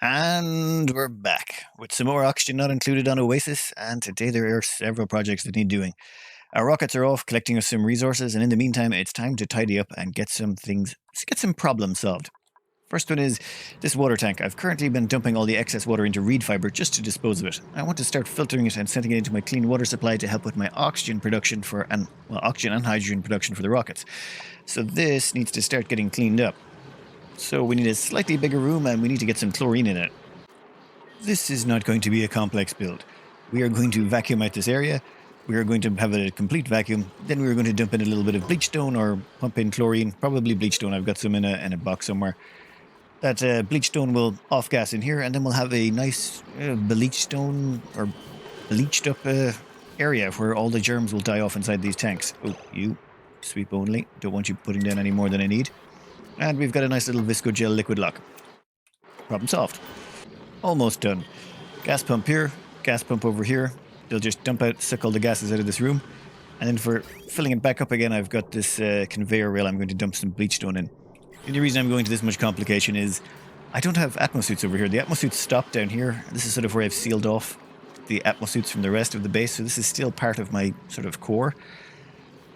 And we're back with some more oxygen not included on Oasiss, and today there are several projects that need doing. Our rockets are off collecting us some resources, and in the meantime, it's time to tidy up and get some problems solved. First one is this water tank. I've currently been dumping all the excess water into reed fiber just to dispose of it. I want to start filtering it and sending it into my clean water supply to help with my oxygen production oxygen and hydrogen production for the rockets. So this needs to start getting cleaned up. So we need a slightly bigger room and we need to get some chlorine in it. This is not going to be a complex build. We are going to vacuum out this area. We are going to have a complete vacuum. Then we are going to dump in a little bit of bleachstone or pump in chlorine, probably bleachstone. I've got some in a box somewhere. That bleachstone will off-gas in here, and then we'll have a nice bleachstone or bleached up area where all the germs will die off inside these tanks. Oh, you sweep only. Don't want you putting down any more than I need. And we've got a nice little visco gel liquid lock. Problem solved. Almost done. Gas pump here, gas pump over here. They'll just suck all the gases out of this room. And then for filling it back up again, I've got this conveyor rail I'm going to dump some bleachstone in. The only reason I'm going to this much complication is I don't have atmosuits over here. The atmosuits stop down here. This is sort of where I've sealed off the atmosuits from the rest of the base. So this is still part of my sort of core.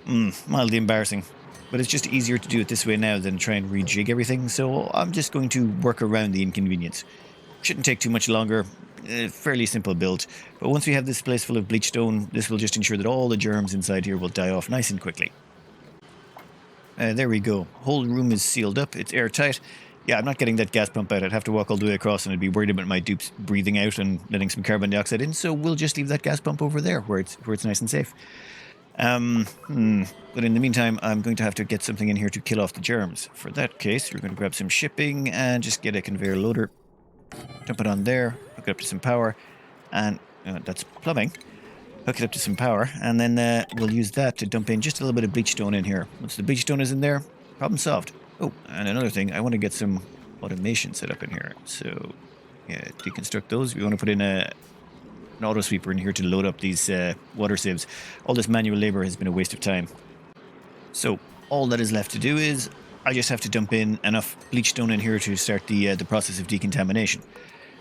Mildly embarrassing. But it's just easier to do it this way now than try and rejig everything, so I'm just going to work around the inconvenience. Shouldn't take too much longer, fairly simple build. But once we have this place full of bleachstone, this will just ensure that all the germs inside here will die off nice and quickly. There we go. Whole room is sealed up, it's airtight. Yeah, I'm not getting that gas pump out. I'd have to walk all the way across and I'd be worried about my dupes breathing out and letting some carbon dioxide in, so we'll just leave that gas pump over there where it's nice and safe. But in the meantime, I'm going to have to get something in here to kill off the germs. For that case, we're going to grab some shipping and just get a conveyor loader. Dump it on there, hook it up to some power, and that's plumbing. Hook it up to some power, and then we'll use that to dump in just a little bit of bleachstone in here. Once the bleachstone is in there, problem solved. Oh, and another thing, I want to get some automation set up in here. So, yeah, deconstruct those. We want to put in an auto sweeper in here to load up these water sieves. All this manual labor has been a waste of time. So all that is left to do is I just have to dump in enough bleachstone in here to start the process of decontamination.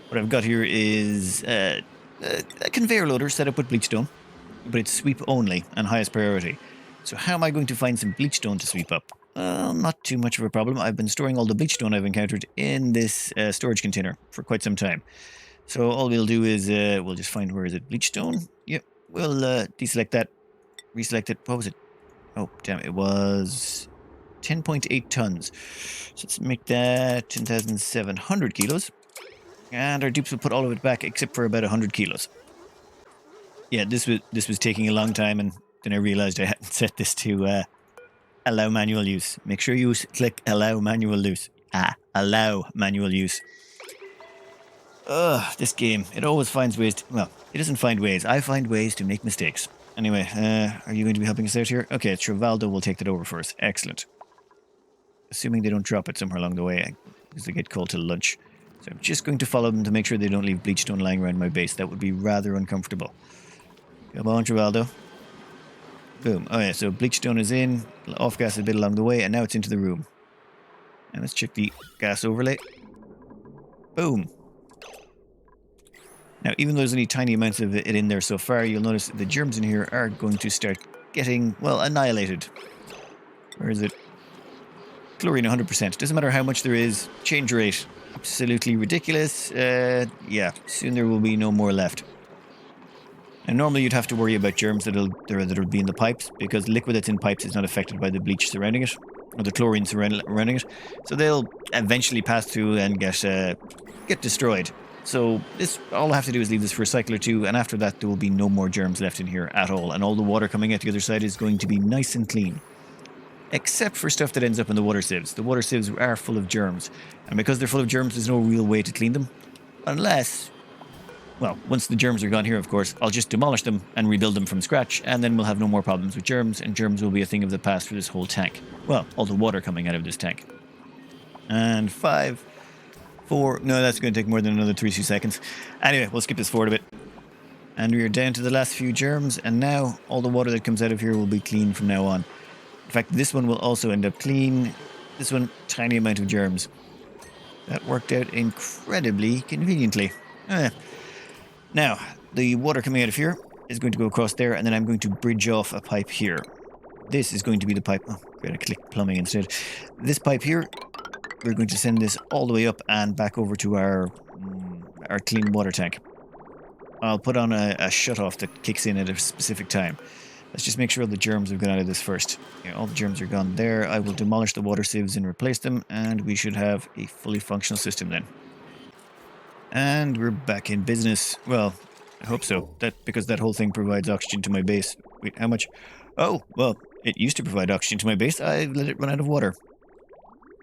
What I've got here is a conveyor loader set up with bleachstone, but it's sweep only and highest priority. So how am I going to find some bleachstone to sweep up? Not too much of a problem. I've been storing all the bleachstone I've encountered in this storage container for quite some time. So all we'll do is we'll just find, where is it? Bleachstone? Yep. We'll deselect that, reselect it. What was it? Oh, damn, it was 10.8 tons. So let's make that 10,700 kilos. And our dupes will put all of it back except for about 100 kilos. Yeah, this was taking a long time, and then I realized I hadn't set this to allow manual use. Make sure you click allow manual use. Allow manual use. This game, it always finds ways to, well, it doesn't find ways. I find ways to make mistakes. Anyway, are you going to be helping us out here? Okay, Trivaldo will take that over for us. Excellent. Assuming they don't drop it somewhere along the way, because they get called to lunch. So I'm just going to follow them to make sure they don't leave bleachstone lying around my base. That would be rather uncomfortable. Come on, Trivaldo. Boom. Oh yeah, so bleachstone is in, off-gas a bit along the way, and now it's into the room. And let's check the gas overlay. Boom. Now, even though there's only tiny amounts of it in there so far, you'll notice the germs in here are going to start getting, well, annihilated. Where is it? Chlorine 100%. Doesn't matter how much there is. Change rate. Absolutely ridiculous. Yeah, soon there will be no more left. And normally you'd have to worry about germs that'll be in the pipes, because liquid that's in pipes is not affected by the bleach surrounding it, or the chlorine surrounding it. So they'll eventually pass through and get destroyed. So all I have to do is leave this for a cycle or two, and after that there will be no more germs left in here at all, and all the water coming out the other side is going to be nice and clean. Except for stuff that ends up in the water sieves. The water sieves are full of germs, and because they're full of germs, there's no real way to clean them. Unless, well, once the germs are gone here, of course, I'll just demolish them and rebuild them from scratch, and then we'll have no more problems with germs, and germs will be a thing of the past for this whole tank. Well, all the water coming out of this tank. And 5... 4, no, that's going to take more than another 3 seconds. Anyway, we'll skip this forward a bit. And we are down to the last few germs, and now all the water that comes out of here will be clean from now on. In fact, this one will also end up clean. This one, tiny amount of germs. That worked out incredibly conveniently. Now, the water coming out of here is going to go across there, and then I'm going to bridge off a pipe here. This is going to be the pipe. Oh, I'm going to click plumbing instead. This pipe here, we're going to send this all the way up and back over to our clean water tank. I'll put on a shut-off that kicks in at a specific time. Let's just make sure all the germs have gone out of this first. Yeah, all the germs are gone there. I will demolish the water sieves and replace them, and we should have a fully functional system then. And we're back in business. Well, I hope so. Because that whole thing provides oxygen to my base. Wait, how much? Oh, well, it used to provide oxygen to my base. I let it run out of water.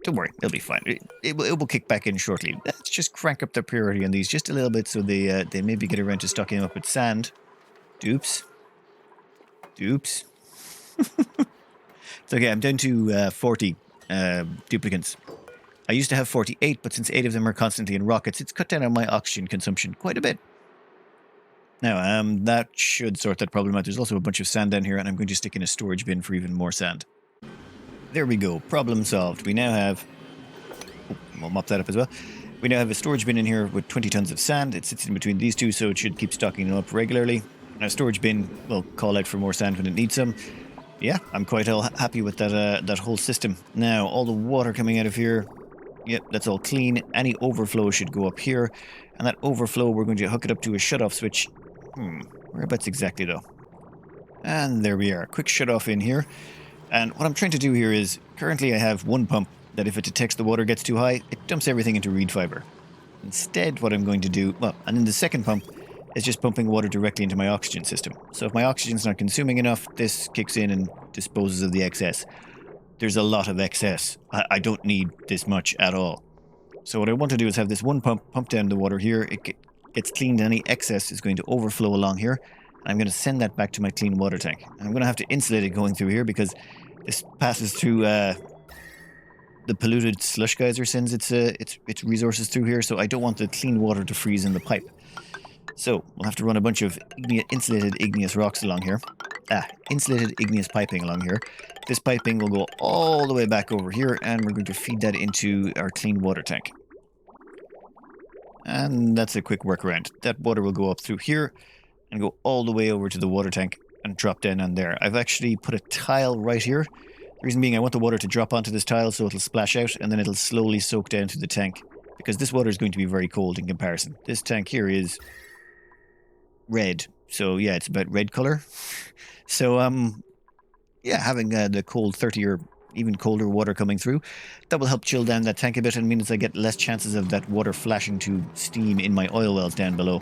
Don't worry, it'll be fine. It will kick back in shortly. Let's just crank up the purity on these just a little bit so they maybe get around to stocking up with sand. Dupes. It's okay, I'm down to 40 duplicants. I used to have 48, but since 8 of them are constantly in rockets, it's cut down on my oxygen consumption quite a bit. Now, that should sort that problem out. There's also a bunch of sand down here, and I'm going to stick in a storage bin for even more sand. There we go. Problem solved. We now have... Oh, I'll mop that up as well. We now have a storage bin in here with 20 tons of sand. It sits in between these two, so it should keep stocking them up regularly. Now, storage bin will call out for more sand when it needs some. Yeah, I'm quite happy with that whole system. Now, all the water coming out of here... Yep, that's all clean. Any overflow should go up here. And that overflow, we're going to hook it up to a shut-off switch. Whereabouts exactly, though? And there we are. Quick shut-off in here. And what I'm trying to do here is, currently I have one pump that if it detects the water gets too high, it dumps everything into reed fiber. Instead, what I'm going to do... Well, and then the second pump is just pumping water directly into my oxygen system. So if my oxygen's not consuming enough, this kicks in and disposes of the excess. There's a lot of excess. I don't need this much at all. So what I want to do is have this one pump down the water here. It gets cleaned. Any excess is going to overflow along here. And I'm going to send that back to my clean water tank. And I'm going to have to insulate it going through here because this passes through the polluted slush geyser sends its resources through here. So I don't want the clean water to freeze in the pipe. So we'll have to run a bunch of insulated igneous rocks along here. Insulated igneous piping along here. This piping will go all the way back over here, and we're going to feed that into our clean water tank. And that's a quick workaround. That water will go up through here and go all the way over to the water tank and drop down on there. I've actually put a tile right here. The reason being I want the water to drop onto this tile so it'll splash out, and then it'll slowly soak down to the tank. Because this water is going to be very cold in comparison. This tank here is red. So yeah, it's about red color. So yeah, having the cold 30 or even colder water coming through, that will help chill down that tank a bit and means I get less chances of that water flashing to steam in my oil wells down below.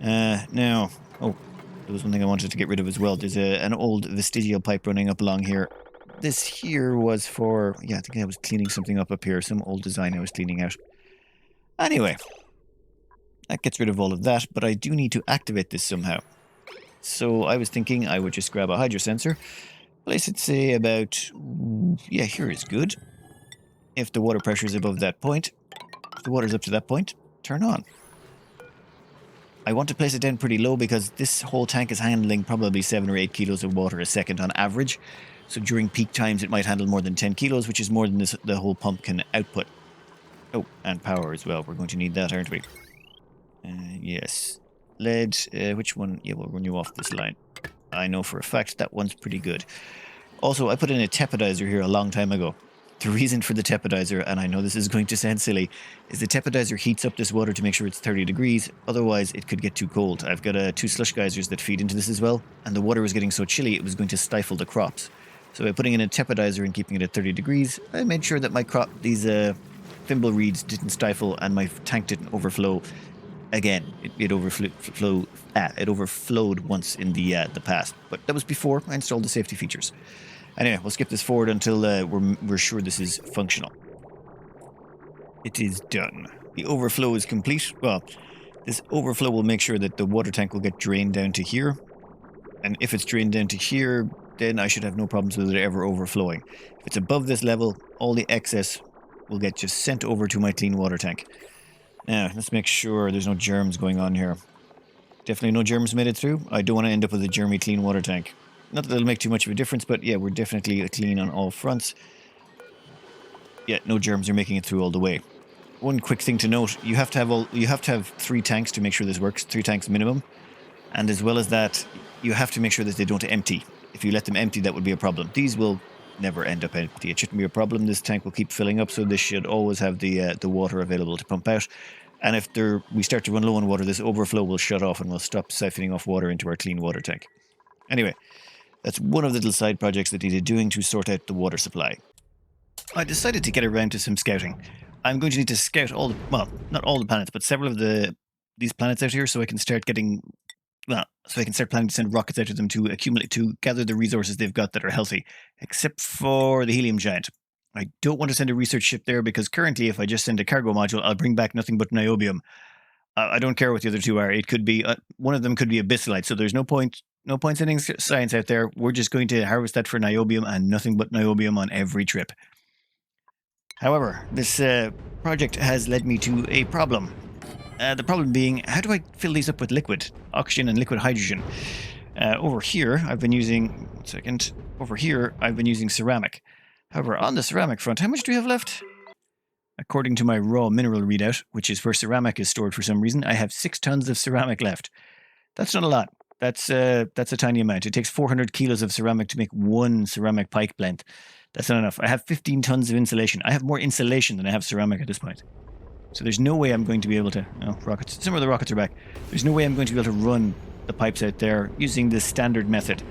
Now, oh, there was one thing I wanted to get rid of as well. There's an old vestigial pipe running up along here. This here was for, yeah, I think I was cleaning something up here, some old design I was cleaning out. Anyway, that gets rid of all of that, but I do need to activate this somehow. So I was thinking I would just grab a hydro sensor, place it, say, about... Yeah, here is good. If the water pressure is above that point, if the water is up to that point, turn on. I want to place it down pretty low because this whole tank is handling probably 7 or 8 kilos of water a second on average. So during peak times it might handle more than 10 kilos, which is more than the whole pump can output. Oh, and power as well. We're going to need that, aren't we? Yes. Lead, which one? Yeah, we'll run you off this line. I know for a fact that one's pretty good. Also, I put in a tepodizer here a long time ago. The reason for the tepodizer, and I know this is going to sound silly, is the tepodizer heats up this water to make sure it's 30 degrees. Otherwise, it could get too cold. I've got 2 slush geysers that feed into this as well, and the water was getting so chilly it was going to stifle the crops. So by putting in a tepodizer and keeping it at 30 degrees, I made sure that my these thimble reeds didn't stifle and my tank didn't overflow. Again, it overflowed once in the past, but that was before I installed the safety features. Anyway, we'll skip this forward until we're sure this is functional. It is done. The overflow is complete. Well, this overflow will make sure that the water tank will get drained down to here, and if it's drained down to here, then I should have no problems with it ever overflowing. If it's above this level, all the excess will get just sent over to my clean water tank. Now, let's make sure there's no germs going on here. Definitely no germs made it through. I don't want to end up with a germy clean water tank. Not that it'll make too much of a difference, but yeah, we're definitely clean on all fronts. Yeah, no germs are making it through all the way. one quick thing to note: you have to have 3 tanks to make sure this works. 3 tanks minimum, and as well as that, you have to make sure that they don't empty. If you let them empty, that would be a problem. These will never end up empty. It shouldn't be a problem. This tank will keep filling up, so this should always have the water available to pump out. And if we start to run low on water, this overflow will shut off and we'll stop siphoning off water into our clean water tank. Anyway, that's one of the little side projects that needed doing to sort out the water supply. I decided to get around to some scouting. I'm going to need to scout not all the planets, but several of these planets out here, so I can start planning to send rockets out to them to gather the resources they've got that are healthy, except for the helium giant. I don't want to send a research ship there because currently, if I just send a cargo module, I'll bring back nothing but niobium. I don't care what the other two are. It could be one of them could be abyssalite, so there's no point sending science out there. We're just going to harvest that for niobium and nothing but niobium on every trip. However, this project has led me to a problem. The problem being, how do I fill these up with liquid oxygen and liquid hydrogen? Over here, I've been using ceramic. However, on the ceramic front, how much do we have left? According to my raw mineral readout, which is where ceramic is stored for some reason, I have 6 tons of ceramic left. That's not a lot. That's a tiny amount. It takes 400 kilos of ceramic to make 1 ceramic pike blend. That's not enough. I have 15 tons of insulation. I have more insulation than I have ceramic at this point. So there's no way I'm going to be able to... Oh, rockets. Some of the rockets are back. There's no way I'm going to be able to run the pipes out there using the standard method.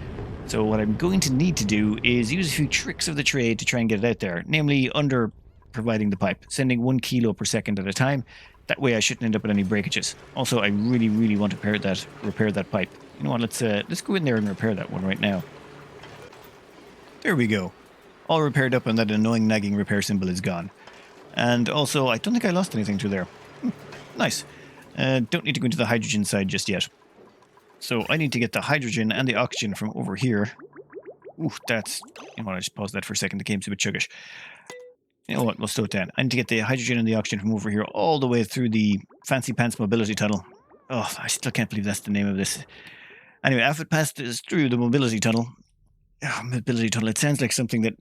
So what I'm going to need to do is use a few tricks of the trade to try and get it out there. Namely, under providing the pipe, sending 1 kilo per second at a time. That way I shouldn't end up with any breakages. Also, I really, really want to repair that pipe. You know what, let's go in there and repair that one right now. There we go. All repaired up and that annoying nagging repair symbol is gone. And also, I don't think I lost anything through there. Nice. Don't need to go into the hydrogen side just yet. So I need to get the hydrogen and the oxygen from over here. Ooh, that's... You know what, I just paused that for a second. The game's a bit chuggish. You know what, we'll slow it down. I need to get the hydrogen and the oxygen from over here all the way through the Fancy Pants Mobility Tunnel. Oh, I still can't believe that's the name of this. Anyway, after it passes through the Mobility Tunnel... Oh, Mobility Tunnel, it sounds like something that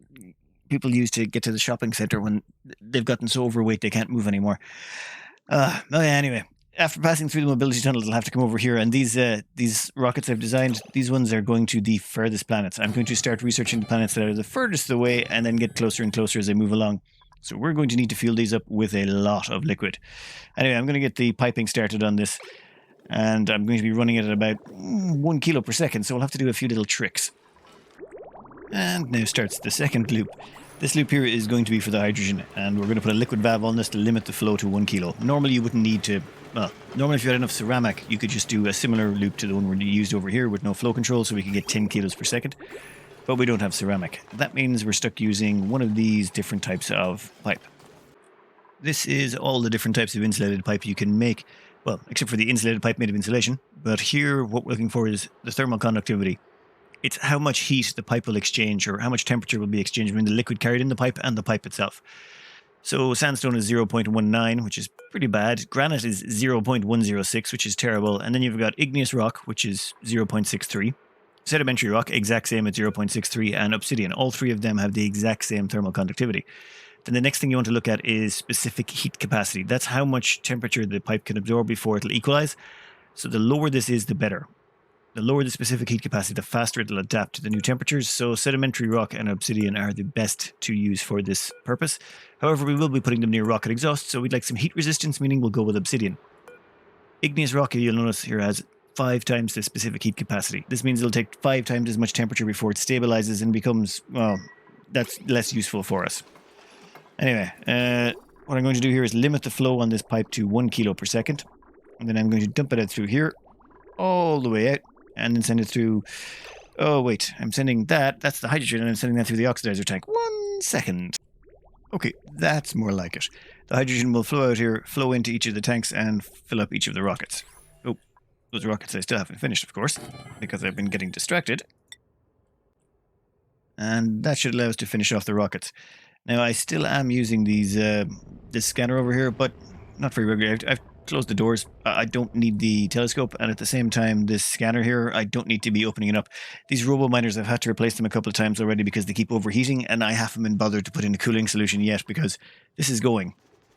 people use to get to the shopping centre when they've gotten so overweight they can't move anymore. Anyway, after passing through the mobility tunnels, I'll have to come over here, and these rockets I've designed, these ones are going to the furthest planets. I'm going to start researching the planets that are the furthest away and then get closer and closer as I move along. So we're going to need to fuel these up with a lot of liquid. Anyway, I'm going to get the piping started on this, and I'm going to be running it at about 1 kilo per second, so we'll have to do a few little tricks. And now starts the second loop. This loop here is going to be for the hydrogen, and we're going to put a liquid valve on this to limit the flow to 1 kilo. Normally you wouldn't need to, normally if you had enough ceramic, you could just do a similar loop to the one we used over here with no flow control, so we could get 10 kilos per second. But we don't have ceramic. That means we're stuck using one of these different types of pipe. This is all the different types of insulated pipe you can make, well, except for the insulated pipe made of insulation. But here what we're looking for is the thermal conductivity. It's how much heat the pipe will exchange, or how much temperature will be exchanged between the liquid carried in the pipe and the pipe itself. So sandstone is 0.19, which is pretty bad. Granite is 0.106, which is terrible. And then you've got igneous rock, which is 0.63. Sedimentary rock, exact same at 0.63. And obsidian. All 3 of them have the exact same thermal conductivity. Then the next thing you want to look at is specific heat capacity. That's how much temperature the pipe can absorb before it'll equalize. So the lower this is, the better. The lower the specific heat capacity, the faster it'll adapt to the new temperatures. So sedimentary rock and obsidian are the best to use for this purpose. However, we will be putting them near rocket exhaust, so we'd like some heat resistance, meaning we'll go with obsidian. Igneous rock, you'll notice here, has 5 times the specific heat capacity. This means it'll take 5 times as much temperature before it stabilizes and becomes, well, that's less useful for us. Anyway, what I'm going to do here is limit the flow on this pipe to 1 kilo per second. And then I'm going to dump it out through here, all the way out. And then send it through... Oh, wait. I'm sending that. That's the hydrogen, and I'm sending that through the oxidizer tank. 1 second. Okay, that's more like it. The hydrogen will flow out here, flow into each of the tanks, and fill up each of the rockets. Oh, those rockets I still haven't finished, of course, because I've been getting distracted. And that should allow us to finish off the rockets. Now, I still am using this scanner over here, but not very regularly. I've close the doors. I don't need the telescope, and at the same time, this scanner here, I don't need to be opening it up. These robo miners, I've had to replace them a couple of times already because they keep overheating, and I haven't been bothered to put in a cooling solution yet because this is going.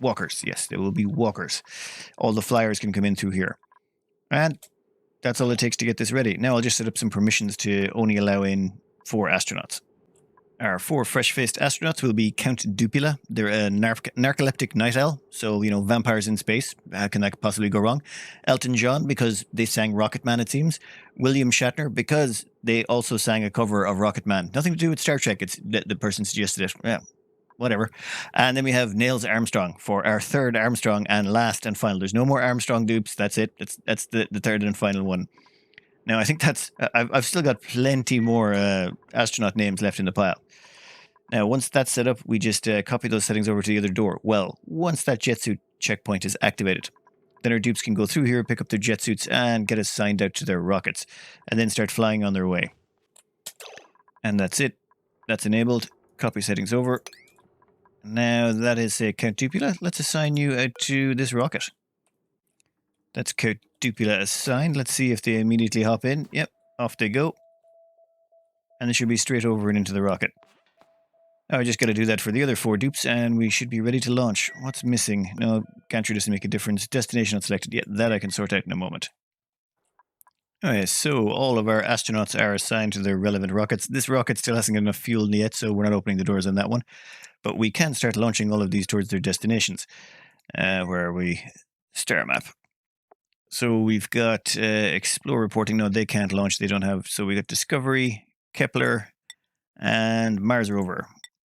Walkers. Yes, they will be walkers. All the flyers can come in through here. And that's all it takes to get this ready. Now I'll just set up some permissions to only allow in 4 astronauts. Our 4 fresh-faced astronauts will be Count Dupila. They're a narcoleptic night owl, so, vampires in space. How can that possibly go wrong? Elton John, because they sang Rocket Man, it seems. William Shatner, because they also sang a cover of Rocket Man. Nothing to do with Star Trek, it's the person suggested it. Yeah, whatever. And then we have Nails Armstrong for our 3rd Armstrong and last and final. There's no more Armstrong dupes, that's it. That's the 3rd and final one. Now, I think that's... I've still got plenty more astronaut names left in the pile. Now, once that's set up, we just copy those settings over to the other door. Well, once that jet suit checkpoint is activated, then our dupes can go through here, pick up their jet suits, and get assigned out to their rockets, and then start flying on their way. And that's it. That's enabled. Copy settings over. Now, that is Count Dupila. Let's assign you out to this rocket. That's Count Dupila assigned. Let's see if they immediately hop in. Yep, off they go. And they should be straight over and into the rocket. Now I just got to do that for the other 4 dupes, and we should be ready to launch. What's missing? No, gantry doesn't make a difference. Destination not selected yet. That I can sort out in a moment. Okay, so all of our astronauts are assigned to their relevant rockets. This rocket still hasn't got enough fuel yet, so we're not opening the doors on that one. But we can start launching all of these towards their destinations. Where are we? Star map. So we've got Explore reporting. No, they can't launch. They don't have. So we got Discovery, Kepler, and Mars rover.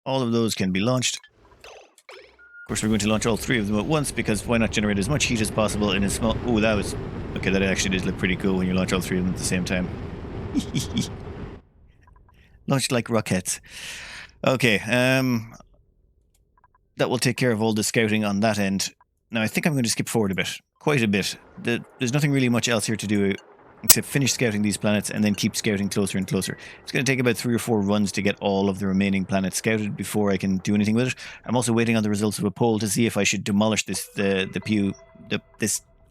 All of those can be launched. Of course, we're going to launch all 3 of them at once, because why not generate as much heat as possible in a small... Oh, that was... Okay, that actually does look pretty cool when you launch all 3 of them at the same time. Launched like rockets. Okay, that will take care of all the scouting on that end. Now, I think I'm going to skip forward a bit. Quite a bit. There's nothing really much else here to do except finish scouting these planets and then keep scouting closer and closer. It's going to take about 3 or 4 runs to get all of the remaining planets scouted before I can do anything with it. I'm also waiting on the results of a poll to see if I should demolish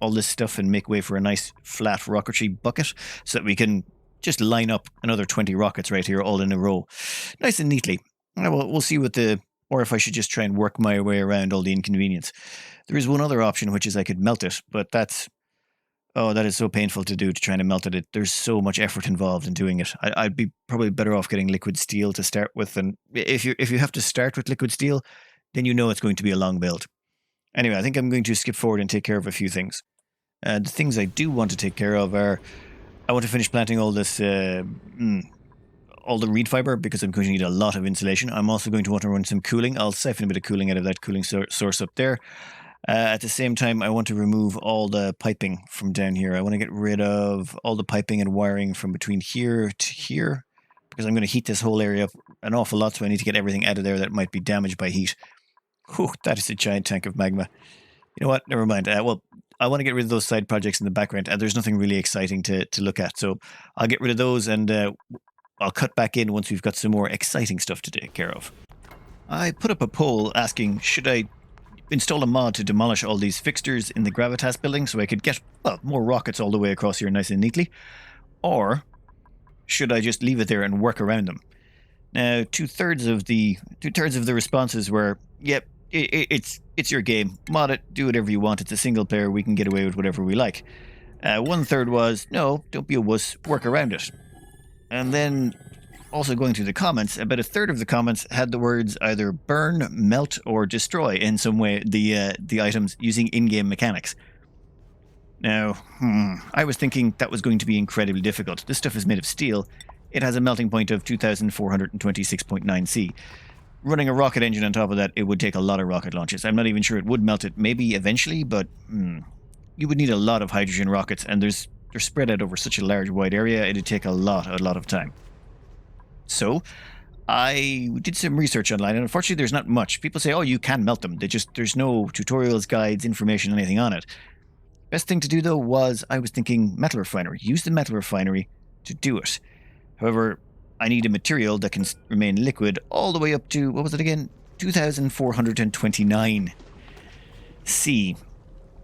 all this stuff and make way for a nice flat rocketry bucket so that we can just line up another 20 rockets right here all in a row. Nice and neatly. We'll see or if I should just try and work my way around all the inconvenience. There is one other option, which is I could melt it, but that is so painful to do, to try to melt it. There's so much effort involved in doing it. I'd be probably better off getting liquid steel to start with. And if you have to start with liquid steel, then you know it's going to be a long build. Anyway, I think I'm going to skip forward and take care of a few things. The things I do want to take care of are, I want to finish planting all this, all the reed fiber, because I'm going to need a lot of insulation. I'm also going to want to run some cooling. I'll siphon a bit of cooling out of that cooling source up there. At the same time, I want to remove all the piping from down here. I want to get rid of all the piping and wiring from between here to here, because I'm going to heat this whole area up an awful lot, so I need to get everything out of there that might be damaged by heat. Whew, that is a giant tank of magma. You know what? Never mind. Well, I want to get rid of those side projects in the background, and there's nothing really exciting to look at. So I'll get rid of those, and I'll cut back in once we've got some more exciting stuff to take care of. I put up a poll asking, should I install a mod to demolish all these fixtures in the Gravitas building so I could get more rockets all the way across here nice and neatly? Or should I just leave it there and work around them? Now, two-thirds of the responses were, yep, it's your game. Mod it, do whatever you want. It's a single player. We can get away with whatever we like. 1/3 was, no, don't be a wuss, work around it. And then, also going through the comments, about 1/3 of the comments had the words either burn, melt, or destroy in some way the items using in-game mechanics. Now, I was thinking that was going to be incredibly difficult. This stuff is made of steel. It has a melting point of 2,426.9 C. Running a rocket engine on top of that, it would take a lot of rocket launches. I'm not even sure it would melt it, maybe eventually, but you would need a lot of hydrogen rockets, and they're spread out over such a large, wide area, it'd take a lot of time. So, I did some research online, and unfortunately there's not much. People say, oh, you can melt them. There's no tutorials, guides, information, anything on it. Best thing to do, though, was I was thinking metal refinery. Use the metal refinery to do it. However, I need a material that can remain liquid all the way up to, what was it again? 2,429 C.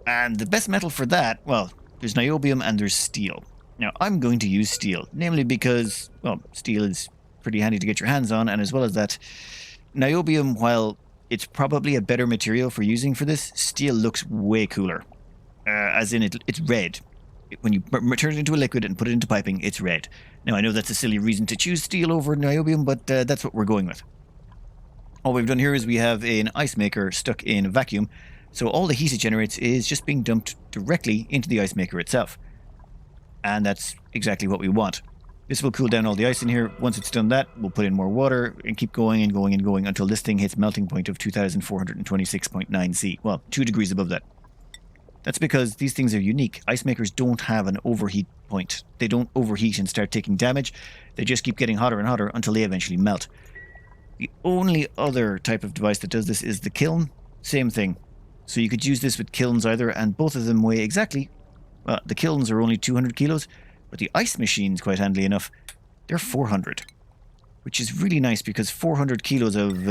And the best metal for that, well, there's niobium and there's steel. Now, I'm going to use steel, namely because, well, steel is pretty handy to get your hands on, and as well as that, niobium, while it's probably a better material for using for this. Steel looks way cooler. As in, it's red. When you turn it into a liquid and put it into piping, it's red. Now, I know that's a silly reason to choose steel over niobium, but that's what we're going with. All we've done here is we have an ice maker stuck in a vacuum, so all the heat it generates is just being dumped directly into the ice maker itself. And that's exactly what we want. This will cool down all the ice in here. Once it's done that, we'll put in more water and keep going and going and going until this thing hits melting point of 2426.9 C. Well, 2 degrees above that. That's because these things are unique. Ice makers don't have an overheat point. They don't overheat and start taking damage. They just keep getting hotter and hotter until they eventually melt. The only other type of device that does this is the kiln. Same thing. So you could use this with kilns either, and both of them weigh exactly... Well, the kilns are only 200 kilos, but the ice machines, quite handily enough, they're 400. Which is really nice because 400 kilos of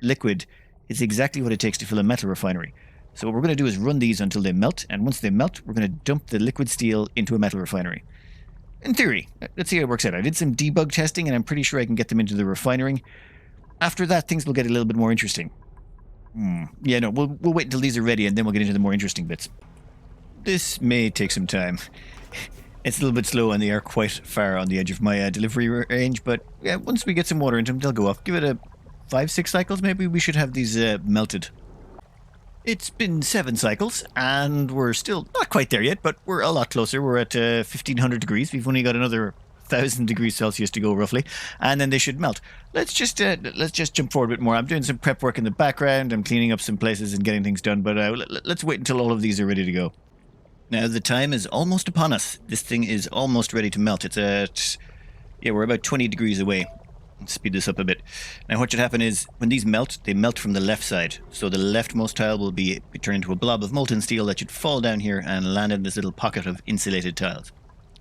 liquid is exactly what it takes to fill a metal refinery. So what we're going to do is run these until they melt, and once they melt, we're going to dump the liquid steel into a metal refinery. In theory, let's see how it works out. I did some debug testing, and I'm pretty sure I can get them into the refining. After that, things will get a little bit more interesting. Yeah, no, we'll wait until these are ready, and then we'll get into the more interesting bits. This may take some time. It's a little bit slow, and they are quite far on the edge of my delivery range, but yeah, once we get some water into them, they'll go off. Give it a 5-6 cycles, maybe we should have these melted. It's been 7 cycles, and we're still not quite there yet, but we're a lot closer. We're at 1500 degrees. We've only got another 1000 degrees Celsius to go, roughly, and then they should melt. Let's just jump forward a bit more. I'm doing some prep work in the background. I'm cleaning up some places and getting things done, but let's wait until all of these are ready to go. Now, the time is almost upon us. This thing is almost ready to melt. It's at... Yeah, we're about 20 degrees away. Let's speed this up a bit. Now, what should happen is, when these melt, they melt from the left side. So the leftmost tile will be turned into a blob of molten steel that should fall down here and land in this little pocket of insulated tiles.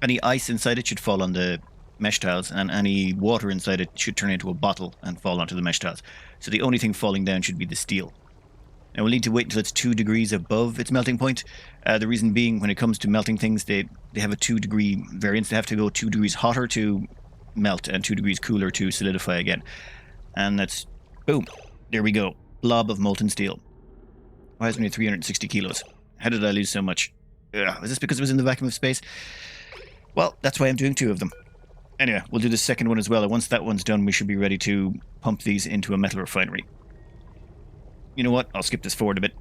Any ice inside it should fall on the mesh tiles, and any water inside it should turn into a bottle and fall onto the mesh tiles. So the only thing falling down should be the steel. Now, we'll need to wait until it's 2 degrees above its melting point. The reason being, when it comes to melting things, they have a 2-degree variance. They have to go 2 degrees hotter to melt and 2 degrees cooler to solidify again. And that's... Boom. There we go. Blob of molten steel. Why is it only 360 kilos? How did I lose so much? Is this because it was in the vacuum of space? Well, that's why I'm doing 2 of them. Anyway, we'll do the second one as well. And once that one's done, we should be ready to pump these into a metal refinery. You know what? I'll skip this forward a bit.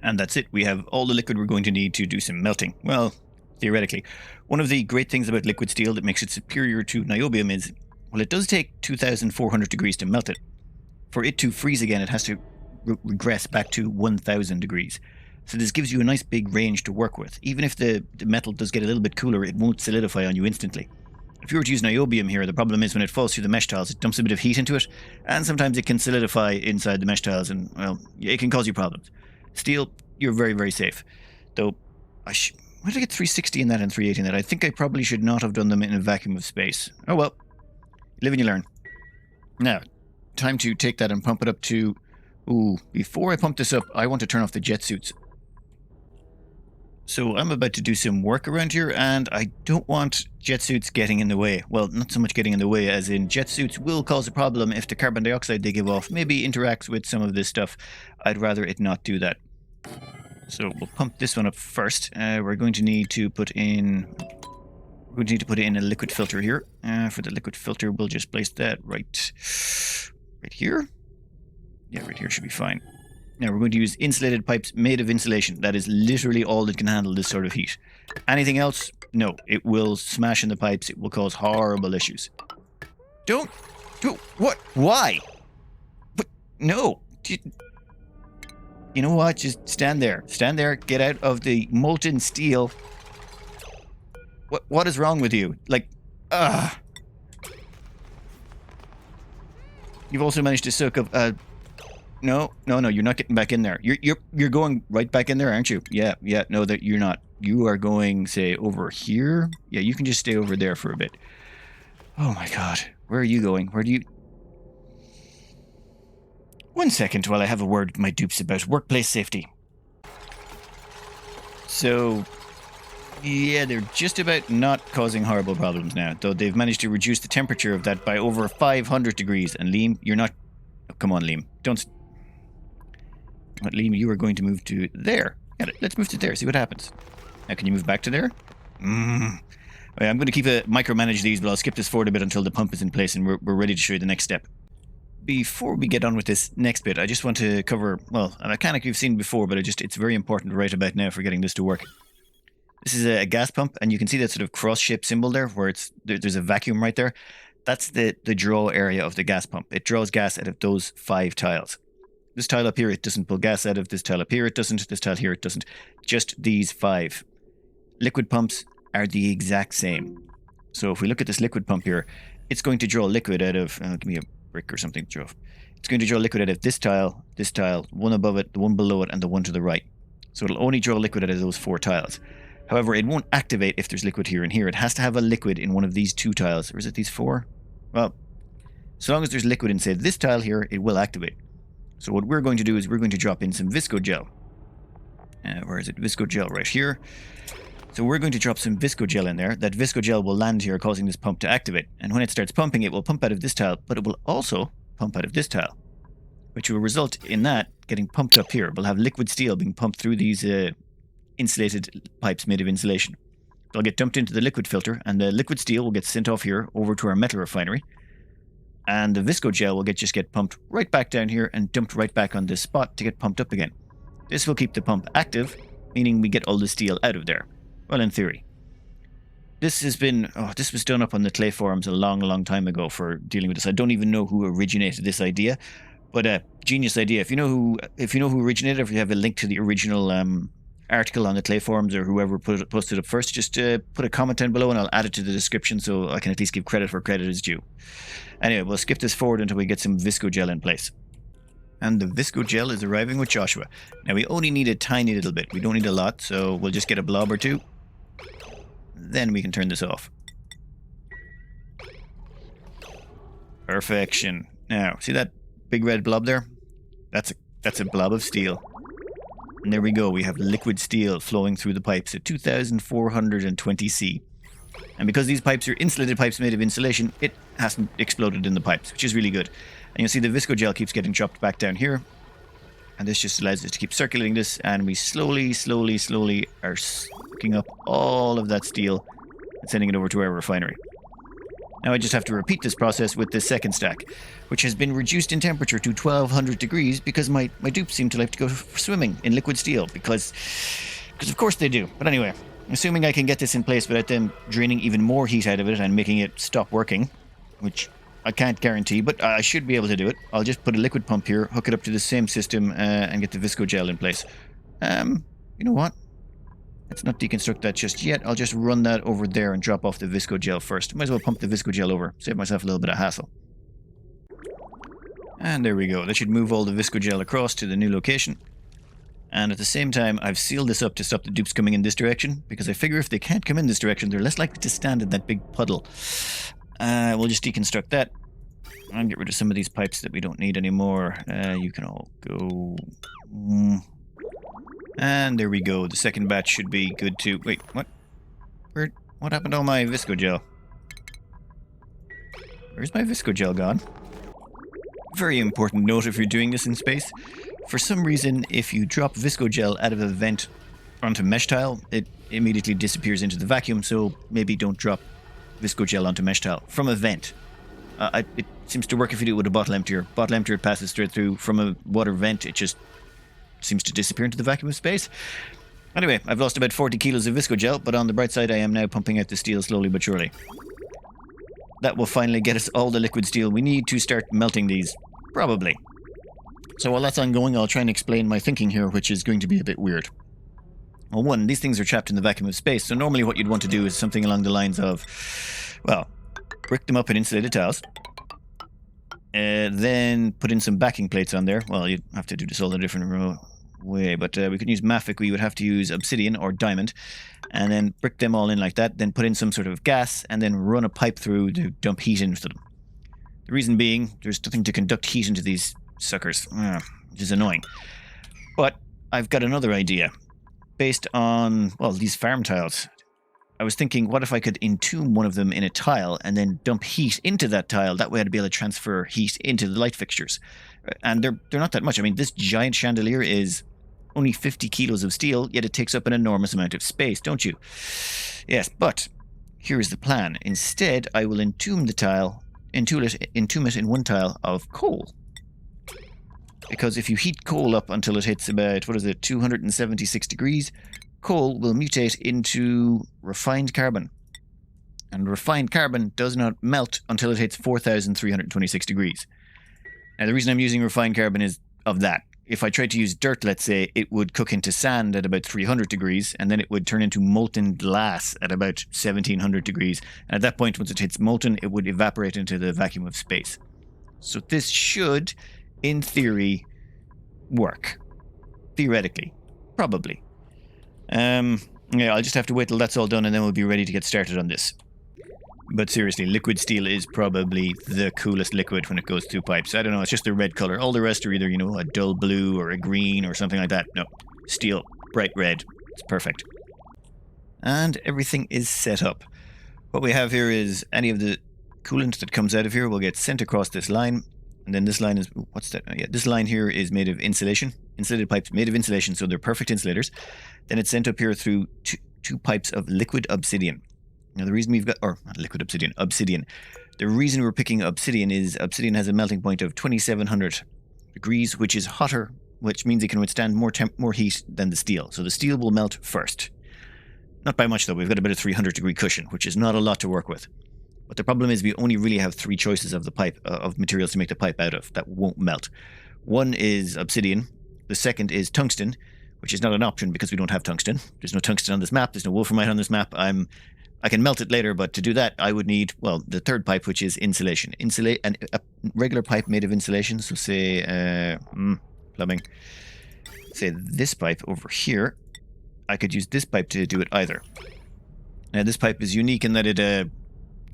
And that's it. We have all the liquid we're going to need to do some melting. Well, theoretically. One of the great things about liquid steel that makes it superior to niobium is, well, it does take 2,400 degrees to melt it. For it to freeze again, it has to regress back to 1,000 degrees. So this gives you a nice big range to work with. Even if the metal does get a little bit cooler, it won't solidify on you instantly. If you were to use niobium here, the problem is when it falls through the mesh tiles, it dumps a bit of heat into it, and sometimes it can solidify inside the mesh tiles, and, well, it can cause you problems. Steel, you're very, very safe. Though, why did I get 360 in that and 380 in that? I think I probably should not have done them in a vacuum of space. Oh well. Live and you learn. Now, time to take that and pump it up to... Ooh, before I pump this up, I want to turn off the jet suits. So I'm about to do some work around here, and I don't want jet suits getting in the way. Well, not so much getting in the way, as in jet suits will cause a problem if the carbon dioxide they give off maybe interacts with some of this stuff. I'd rather it not do that. So we'll pump this one up first. We're going to need to put in... a liquid filter here. For the liquid filter, we'll just place that right here. Yeah, right here should be fine. Now we're going to use insulated pipes made of insulation. That is literally all that can handle this sort of heat. Anything else? No. It will smash in the pipes. It will cause horrible issues. Don't... What? Why? But no. You know what? Just stand there. Stand there. Get out of the molten steel. What is wrong with you? Like, You've also managed to soak up... No, you're not getting back in there. You're going right back in there, aren't you? Yeah, no, that you're not. You are going, say, over here. Yeah, you can just stay over there for a bit. Oh my god. Where are you going? Where do you... 1 second while I have a word with my dupes about workplace safety. So, Yeah, they're just about not causing horrible problems now, though they've managed to reduce the temperature of that by over 500 degrees. And Liam, you're not... Oh, come on, Liam. Don't... But Liam, you are going to move to there. Yeah, let's move to there, see what happens. Now, can you move back to there? I'm going to keep micromanage these, but I'll skip this forward a bit until the pump is in place and we're ready to show you the next step. Before we get on with this next bit, I just want to cover, well, a mechanic you've seen before, but it's very important right about now for getting this to work. This is a gas pump, and you can see that sort of cross-shaped symbol there, where there's a vacuum right there. That's the draw area of the gas pump. It draws gas out of those 5 tiles. This tile up here, it doesn't pull gas out of. This tile up here, it doesn't. This tile here, it doesn't. Just these 5. Liquid pumps are the exact same. So if we look at this liquid pump here, it's going to draw liquid out of... give me a brick or something to draw. It's going to draw liquid out of this tile, one above it, the one below it, and the one to the right. So it'll only draw liquid out of those 4 tiles. However, it won't activate if there's liquid here and here. It has to have a liquid in one of these 2 tiles. Or is it these 4? Well, so long as there's liquid in, say, this tile here, it will activate. So what we're going to do is we're going to drop in some visco gel. Where is it? Visco gel right here. So we're going to drop some visco gel in there. That visco gel will land here, causing this pump to activate. And when it starts pumping, it will pump out of this tile, but it will also pump out of this tile, which will result in that getting pumped up here. We'll have liquid steel being pumped through these insulated pipes made of insulation. They'll get dumped into the liquid filter, and the liquid steel will get sent off here over to our metal refinery. And the visco gel will just get pumped right back down here and dumped right back on this spot to get pumped up again. This will keep the pump active, meaning we get all the steel out of there. Well, in theory. This has been... this was done up on the clay forums a long, long time ago for dealing with this. I don't even know who originated this idea, but genius idea. If you know who originated, if you have a link to the original article on the clay forums or whoever posted it up first, just put a comment down below and I'll add it to the description so I can at least give credit where credit is due. Anyway, we'll skip this forward until we get some visco gel in place. And the visco gel is arriving with Joshua. Now we only need a tiny little bit. We don't need a lot, so we'll just get a blob or 2. Then we can turn this off. Perfection. Now, see that big red blob there? That's a blob of steel. And there we go, we have liquid steel flowing through the pipes at 2,420 C. And because these pipes are insulated pipes made of insulation, it hasn't exploded in the pipes, which is really good. And you'll see the visco gel keeps getting dropped back down here. And this just allows us to keep circulating this, and we slowly are sucking up all of that steel and sending it over to our refinery. Now I just have to repeat this process with the second stack, which has been reduced in temperature to 1200 degrees because my dupes seem to like to go swimming in liquid steel, because of course they do. But anyway, assuming I can get this in place without them draining even more heat out of it and making it stop working, which I can't guarantee, but I should be able to do it. I'll just put a liquid pump here, hook it up to the same system, and get the visco gel in place. You know what? Let's not deconstruct that just yet. I'll just run that over there and drop off the visco gel first. Might as well pump the visco gel over. Save myself a little bit of hassle. And there we go. That should move all the visco gel across to the new location. And at the same time, I've sealed this up to stop the dupes coming in this direction, because I figure if they can't come in this direction, they're less likely to stand in that big puddle. We'll just deconstruct that and get rid of some of these pipes that we don't need anymore. You can all go... And there we go. The second batch should be good too. Wait, what? What happened to all my visco gel? Where's my visco gel gone? Very important note if you're doing this in space. For some reason, if you drop visco gel out of a vent onto mesh tile, it immediately disappears into the vacuum, so maybe don't drop visco gel onto mesh tile from a vent. It seems to work if you do it with a bottle emptier. Bottle emptier passes straight through. From a water vent, it just seems to disappear into the vacuum of space. Anyway, I've lost about 40 kilos of visco gel, but on the bright side I am now pumping out the steel slowly but surely. That will finally get us all the liquid steel we need to start melting these. Probably. So while that's ongoing, I'll try and explain my thinking here, which is going to be a bit weird. Well, one, these things are trapped in the vacuum of space, so normally what you'd want to do is something along the lines of, well, brick them up in insulated tiles, then put in some backing plates on there. Well, you'd have to do this all in a different way, but we could use mafic. We would have to use obsidian or diamond, and then brick them all in like that, then put in some sort of gas, and then run a pipe through to dump heat into them. The reason being, there's nothing to conduct heat into these suckers, which is annoying. But I've got another idea, based on, well, these farm tiles. I was thinking, what if I could entomb one of them in a tile and then dump heat into that tile? That way I'd be able to transfer heat into the light fixtures. And they're not that much. I mean, this giant chandelier is only 50 kilos of steel, yet it takes up an enormous amount of space, don't you? Yes, but here is the plan. Instead, I will entomb it in one tile of coal. Because if you heat coal up until it hits about, 276 degrees, coal will mutate into refined carbon. And refined carbon does not melt until it hits 4,326 degrees. Now, the reason I'm using refined carbon is of that. If I tried to use dirt, let's say, it would cook into sand at about 300 degrees, and then it would turn into molten glass at about 1,700 degrees. And at that point, once it hits molten, it would evaporate into the vacuum of space. So this should, in theory, work. Theoretically. Probably. Yeah, I'll just have to wait till that's all done, and then we'll be ready to get started on this. But seriously, liquid steel is probably the coolest liquid when it goes through pipes. I don't know, it's just the red color. All the rest are either, a dull blue or a green or something like that. No, steel, bright red. It's perfect. And everything is set up. What we have here is any of the coolant that comes out of here will get sent across this line. And then this line is, what's that? Yeah, this line here is made of insulation. Insulated pipes made of insulation, so they're perfect insulators. Then it's sent up here through two pipes of liquid obsidian. Now, the reason we've got, or not liquid obsidian, obsidian. The reason we're picking obsidian is obsidian has a melting point of 2,700 degrees, which is hotter, which means it can withstand more heat than the steel. So the steel will melt first. Not by much, though. We've got about a 300-degree cushion, which is not a lot to work with. But the problem is we only really have three choices of the pipe, of materials to make the pipe out of that won't melt. One is obsidian. The second is tungsten, which is not an option because we don't have tungsten. There's no tungsten on this map. There's no wolframite on this map. I can melt it later, but to do that, I would need, the third pipe, which is insulation. A regular pipe made of insulation, so say, plumbing. Say this pipe over here, I could use this pipe to do it either. Now, this pipe is unique in that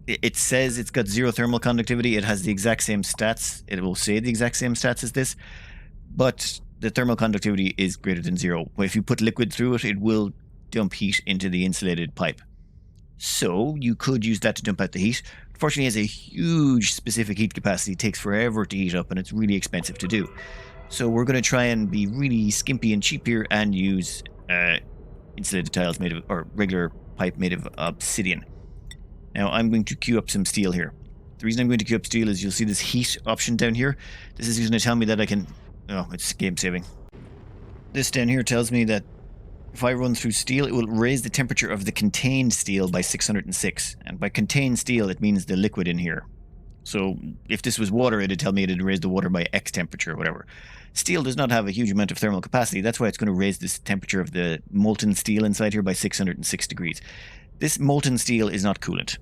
it says it's got zero thermal conductivity. It has the exact same stats. It will say the exact same stats as this, but the thermal conductivity is greater than zero. If you put liquid through it, it will dump heat into the insulated pipe. So you could use that to dump out the heat. Unfortunately, it has a huge specific heat capacity. It takes forever to heat up, and it's really expensive to do. So we're going to try and be really skimpy and cheap here and use insulated tiles made of, or regular pipe made of obsidian. Now I'm going to queue up some steel here. The reason I'm going to queue up steel is you'll see this heat option down here. This is going to tell me that I can... Oh, it's game saving. This down here tells me that if I run through steel, it will raise the temperature of the contained steel by 606. And by contained steel, it means the liquid in here. So if this was water, it'd tell me it'd raise the water by X temperature or whatever. Steel does not have a huge amount of thermal capacity. That's why it's going to raise this temperature of the molten steel inside here by 606 degrees. This molten steel is not coolant.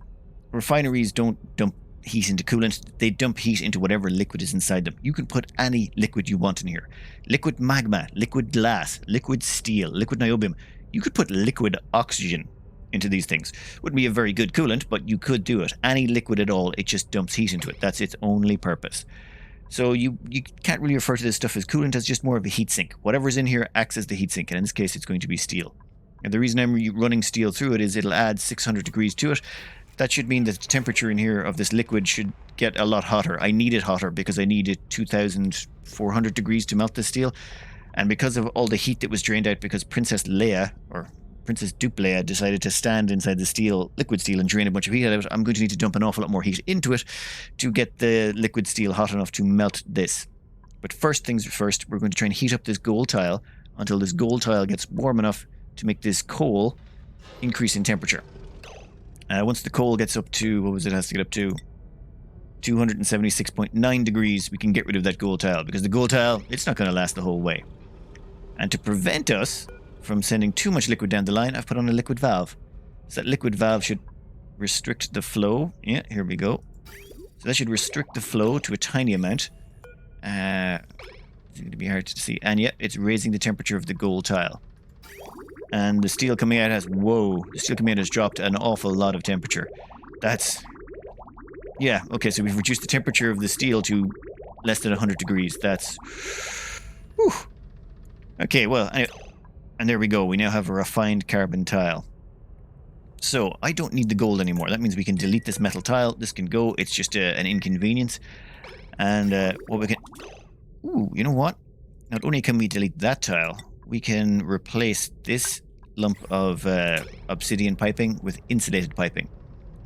Refineries don't dump heat into coolant. They dump heat into whatever liquid is inside them. You can put any liquid you want in here. Liquid magma, liquid glass, liquid steel, liquid niobium. You could put liquid oxygen into these things. Wouldn't be a very good coolant, but you could do it. Any liquid at all, it just dumps heat into it. That's its only purpose. So you can't really refer to this stuff as coolant as just more of a heat sink. Whatever's in here acts as the heat sink, and in this case it's going to be steel. And the reason I'm running steel through it is it'll add 600 degrees to it. That should mean that the temperature in here of this liquid should get a lot hotter. I need it hotter because I need it 2,400 degrees to melt this steel. And because of all the heat that was drained out because Princess Leia, or Princess Dupe Leia, decided to stand inside the liquid steel and drain a bunch of heat out, I'm going to need to dump an awful lot more heat into it to get the liquid steel hot enough to melt this. But first things first, we're going to try and heat up this gold tile until this gold tile gets warm enough to make this coal increase in temperature. Once the coal gets up to, it has to get up to 276.9 degrees, we can get rid of that gold tile, because the gold tile, it's not going to last the whole way. And to prevent us from sending too much liquid down the line, I've put on a liquid valve. So that liquid valve should restrict the flow. Yeah, here we go. So that should restrict the flow to a tiny amount. It's going to be hard to see. And yeah, it's raising the temperature of the gold tile. And the steel coming out has, the steel coming out has dropped an awful lot of temperature. That's, yeah, okay, so we've reduced the temperature of the steel to less than 100 degrees. That's, whew. Okay, well, and there we go. We now have a refined carbon tile. So I don't need the gold anymore. That means we can delete this metal tile. This can go. It's just an inconvenience. And what we can... Ooh, you know what? Not only can we delete that tile, we can replace this lump of obsidian piping with insulated piping.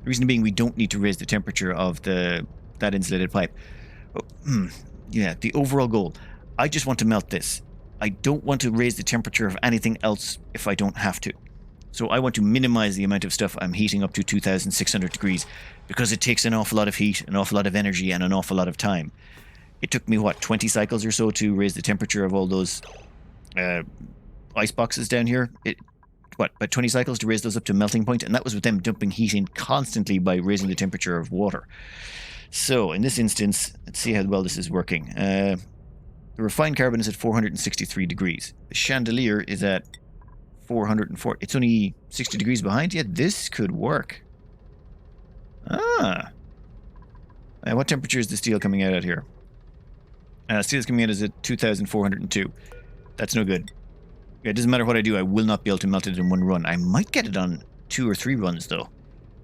The reason being we don't need to raise the temperature of that insulated pipe. Oh, yeah, the overall goal. I just want to melt this. I don't want to raise the temperature of anything else if I don't have to. So I want to minimize the amount of stuff I'm heating up to 2,600 degrees because it takes an awful lot of heat, an awful lot of energy, and an awful lot of time. It took me, what, 20 cycles or so to raise the temperature of all those ice boxes down here? About 20 cycles to raise those up to melting point, and that was with them dumping heat in constantly by raising the temperature of water. So in this instance, let's see how well this is working. The refined carbon is at 463 degrees. The chandelier is at 404. It's only 60 degrees behind. Yeah, this could work. What temperature is the steel coming out at here? Steel is coming out is at 2,402. That's no good. Yeah, it doesn't matter what I do, I will not be able to melt it in one run. I might get it on 2 or 3 runs, though.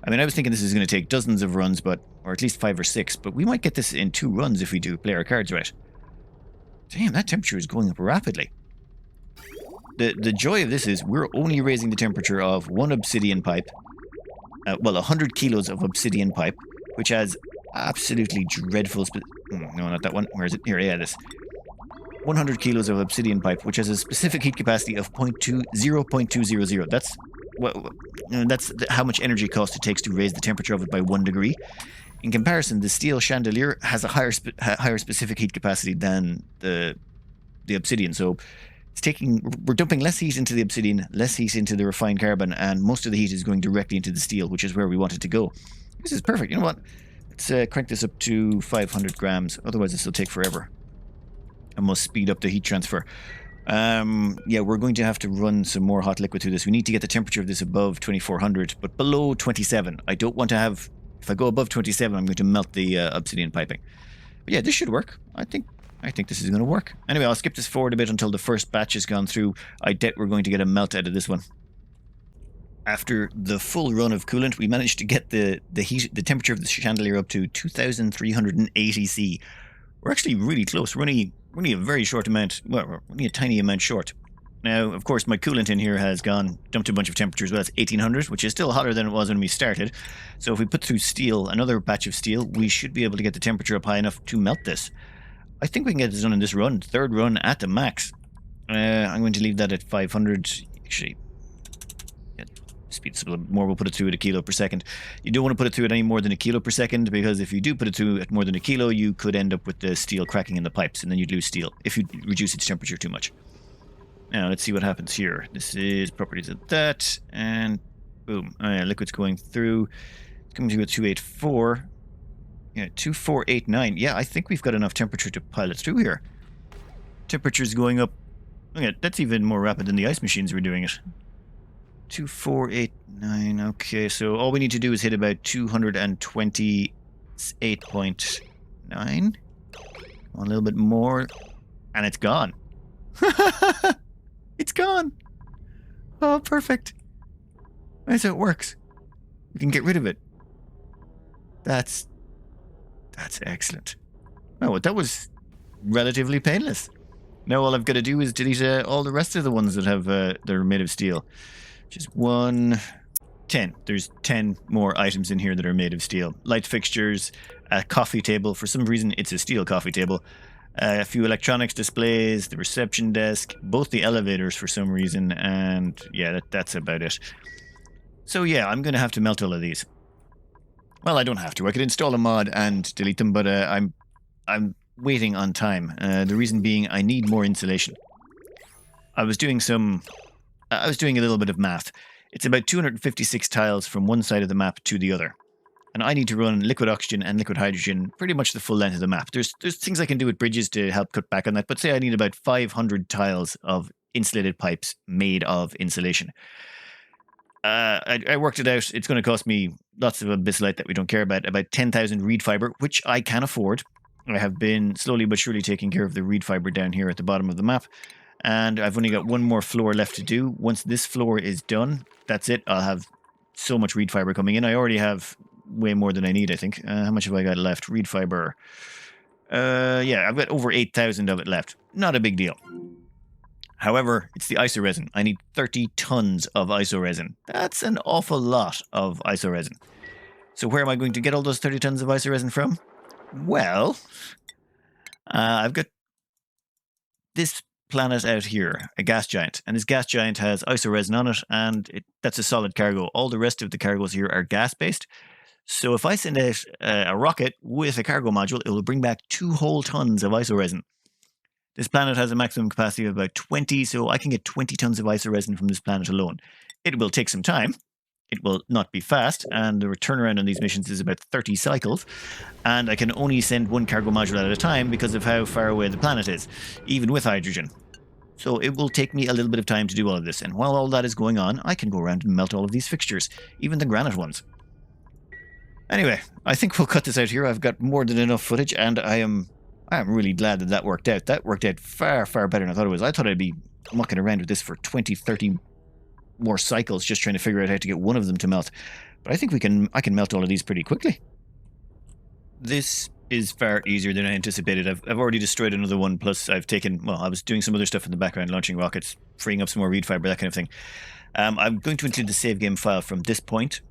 I mean, I was thinking this is going to take dozens of runs, or at least 5 or 6, but we might get this in 2 runs if we do play our cards right. Damn, that temperature is going up rapidly. The joy of this is we're only raising the temperature of one obsidian pipe. 100 kilos of obsidian pipe, which has absolutely dreadful... no, not that one. Where is it? Here, yeah, this. 100 kilos of obsidian pipe, which has a specific heat capacity of 0.200. That's how much energy cost it takes to raise the temperature of it by 1 degree. In comparison, the steel chandelier has a higher specific heat capacity than the obsidian. So we're dumping less heat into the obsidian, less heat into the refined carbon, and most of the heat is going directly into the steel, which is where we want it to go. This is perfect. You know what? Let's crank this up to 500 grams. Otherwise, this will take forever. I must speed up the heat transfer. Yeah, we're going to have to run some more hot liquid through this. We need to get the temperature of this above 2400, but below 27. I don't want to have... If I go above 27, I'm going to melt the obsidian piping. But yeah, this should work. I think this is going to work. Anyway, I'll skip this forward a bit until the first batch has gone through. I bet we're going to get a melt out of this one. After the full run of coolant, we managed to get the temperature of the chandelier up to 2,380 C. We're actually really close. We're only a very short amount. Well, we're only a tiny amount short. Now, of course, my coolant in here has dumped a bunch of temperatures. Well, that's 1800, which is still hotter than it was when we started. So if we put through steel, another batch of steel, we should be able to get the temperature up high enough to melt this. I think we can get this done in this run, 3rd run at the max. I'm going to leave that at 500. Actually, speed this up a little bit more. We'll put it through at 1 kilo per second. You don't want to put it through at any more than 1 kilo per second, because if you do put it through at more than 1 kilo, you could end up with the steel cracking in the pipes, and then you'd lose steel if you reduce its temperature too much. Now, let's see what happens here. This is properties of that, and boom. Oh, yeah, liquid's going through. It's coming through at 284. Yeah, 2489. Yeah, I think we've got enough temperature to pilot through here. Temperature's going up. Okay, that's even more rapid than the ice machines were doing it. 2489. Okay, so all we need to do is hit about 228.9. A little bit more, and it's gone. It's gone. Oh, perfect. That's how it works. We can get rid of it. That's excellent. Oh, that was relatively painless. Now all I've got to do is delete all the rest of the ones that have that are made of steel. Just 10. There's 10 more items in here that are made of steel. Light fixtures, a coffee table. For some reason, it's a steel coffee table. A few electronics displays, the reception desk, both the elevators for some reason, and yeah, that's about it. So yeah, I'm going to have to melt all of these. Well, I don't have to. I could install a mod and delete them, but I'm waiting on time. The reason being, I need more insulation. I was doing a little bit of math. It's about 256 tiles from one side of the map to the other. And I need to run liquid oxygen and liquid hydrogen pretty much the full length of the map. There's things I can do with bridges to help cut back on that, but say I need about 500 tiles of insulated pipes made of insulation. I worked it out. It's going to cost me lots of abyssalite that we don't care about 10,000 reed fiber, which I can afford. I have been slowly but surely taking care of the reed fiber down here at the bottom of the map. And I've only got one more floor left to do. Once this floor is done, that's it. I'll have so much reed fiber coming in. I already have way more than I need, I think. How much have I got left? Reed fiber. Yeah, I've got over 8,000 of it left. Not a big deal. However, it's the isoresin. I need 30 tons of isoresin. That's an awful lot of isoresin. So where am I going to get all those 30 tons of isoresin from? Well, I've got this planet out here, a gas giant, and this gas giant has isoresin on it, and that's a solid cargo. All the rest of the cargoes here are gas-based. So if I send out a rocket with a cargo module, it will bring back 2 whole tons of isoresin. This planet has a maximum capacity of about 20, so I can get 20 tons of isoresin from this planet alone. It will take some time. It will not be fast, and the turnaround on these missions is about 30 cycles, and I can only send 1 cargo module at a time because of how far away the planet is, even with hydrogen. So it will take me a little bit of time to do all of this, and while all that is going on, I can go around and melt all of these fixtures, even the granite ones. Anyway, I think we'll cut this out here. I've got more than enough footage, and I am really glad that worked out. That worked out far, far better than I thought it was. I thought I'd be mucking around with this for 20, 30 more cycles just trying to figure out how to get one of them to melt. But I think I can melt all of these pretty quickly. This is far easier than I anticipated. I've already destroyed another one, plus I've taken, well, I was doing some other stuff in the background, launching rockets, freeing up some more reed fiber, that kind of thing. I'm going to include the save game file from this point.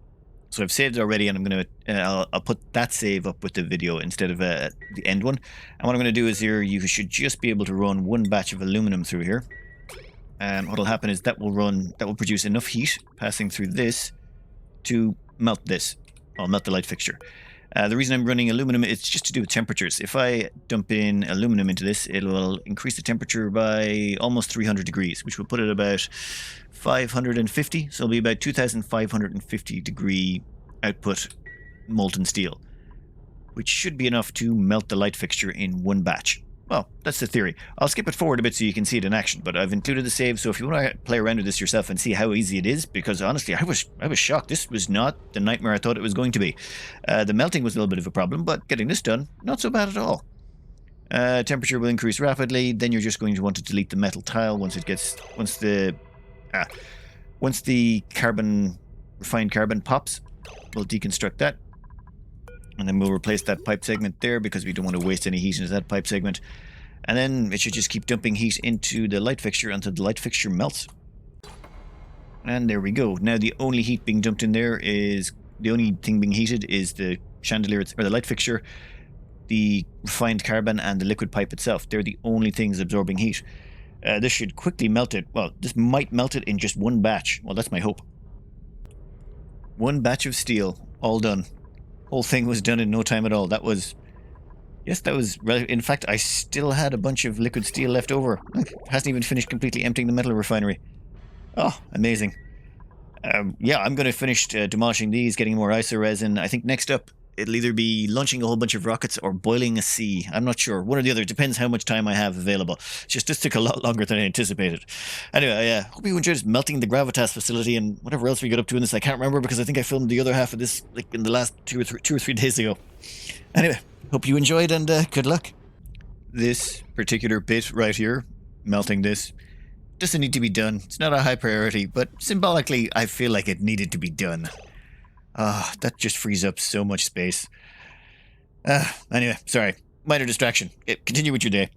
So I've saved it already, and I'm going to I'll put that save up with the video instead of the end one. And what I'm going to do is here, you should just be able to run 1 batch of aluminum through here. And what will happen is that will produce enough heat passing through this to melt this. I'll melt the light fixture. The reason I'm running aluminum, it's just to do with temperatures. If I dump in aluminum into this, it will increase the temperature by almost 300 degrees, which will put it about 550. So it'll be about 2,550 degree output molten steel, which should be enough to melt the light fixture in 1 batch. Well, that's the theory. I'll skip it forward a bit so you can see it in action, but I've included the save, so if you want to play around with this yourself and see how easy it is, because honestly, I was shocked. This was not the nightmare I thought it was going to be. The melting was a little bit of a problem, but getting this done, not so bad at all. Temperature will increase rapidly, then you're just going to want to delete the metal tile once the refined carbon pops. We'll deconstruct that. And then we'll replace that pipe segment there because we don't want to waste any heat into that pipe segment. And then it should just keep dumping heat into the light fixture until the light fixture melts. And there we go. Now the only heat being dumped in there is, the only thing being heated is the chandelier, or the light fixture, the refined carbon and the liquid pipe itself. They're the only things absorbing heat. This should quickly melt it. Well, this might melt it in just 1 batch. Well, that's my hope. 1 batch of steel, all done. Whole thing was done in no time at all. In fact, I still had a bunch of liquid steel left over. Hasn't even finished completely emptying the metal refinery. Oh, amazing. Yeah, I'm going to finish demolishing these, getting more isoresin. I think next up, it'll either be launching a whole bunch of rockets or boiling a sea. I'm not sure. One or the other. It depends how much time I have available. This took a lot longer than I anticipated. Anyway, hope you enjoyed Melting the Gravitas Facility and whatever else we got up to in this. I can't remember because I think I filmed the other half of this like in the last 2 or 3 days ago. Anyway, hope you enjoyed and good luck. This particular bit right here, melting this, doesn't need to be done. It's not a high priority, but symbolically, I feel like it needed to be done. That just frees up so much space. Anyway, sorry. Minor distraction. Continue with your day.